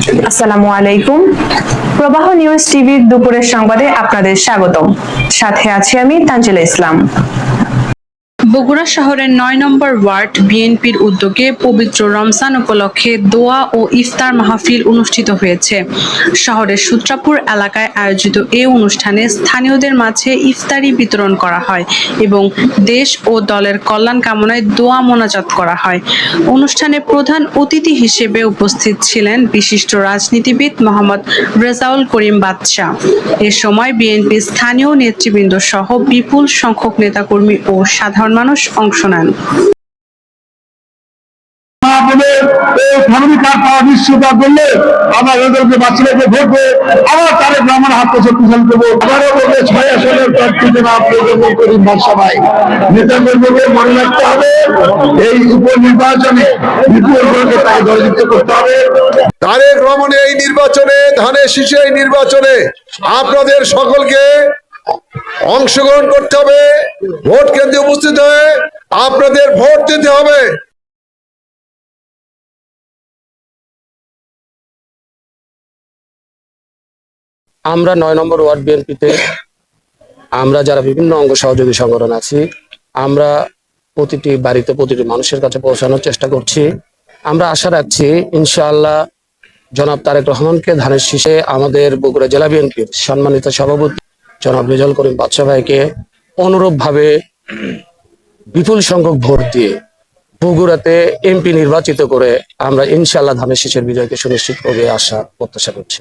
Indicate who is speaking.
Speaker 1: আসসালামু আলাইকুম। প্রবাহ নিউজ টিভির দুপুরের সংবাদে আপনাদের স্বাগতম। সাথে আছি আমি তানজিলা ইসলাম।
Speaker 2: বগুড়া শহরের ৯ নম্বর ওয়ার্ড বিএনপির উদ্যোগে পবিত্র রমজান উপলক্ষে দোয়া ও ইফতার মাহফিল অনুষ্ঠিত হয়েছে। শহরের সূত্রাপুর এলাকায় আয়োজিত এ অনুষ্ঠানে স্থানীয়দের মাঝে ইফতারি বিতরণ করা হয় এবং দেশ ও দলের কল্যাণ কামনায় দোয়া মোনাজাত করা হয়। অনুষ্ঠানে প্রধান অতিথি হিসেবে উপস্থিত ছিলেন বিশিষ্ট রাজনীতিবিদ মোহাম্মদ রেজাউল করিম বাদশা। এ সময় বিএনপির স্থানীয় নেতৃবৃন্দ সহ বিপুল সংখ্যক নেতাকর্মী ও সাধারণ মানুষ অংশ নেন।
Speaker 3: এই উপনির্বাচনে তারেক রহমান এই নির্বাচনে ধানের শীষে এই নির্বাচনে আপনাদের সকলকে অংশগ্রহণ করতে হবে, ভোট কেন্দ্রে উপস্থিত হয়ে আপনাদের ভোট দিতে হবে।
Speaker 4: আমরা ৯ নম্বর ওয়ার্ড বিএনপিতে আমরা যারা বিভিন্ন অঙ্গ সহযোগী সংগঠন আছি, আমরা প্রতিটি বাড়িতে প্রতিটি মানুষের কাছে পৌঁছানোর চেষ্টা করছি। আমরা আশা রাখছি ইনশাআল্লাহ জনাব তারেক রহমানকে ধানের শীষে আমাদের বগুড়া জেলা বিএনপির সম্মানিত সভাপতি জনাব রেজাউল করিম বাদশা ভাইকে অনুরূপভাবে বিপুল সংখ্যক ভোট দিয়ে বগুড়াতে এমপি নির্বাচিত করে আমরা ইনশাআল্লাহ ধানের শীষের বিজয়কে সুনিশ্চিত করে আশা প্রত্যাশা করছি।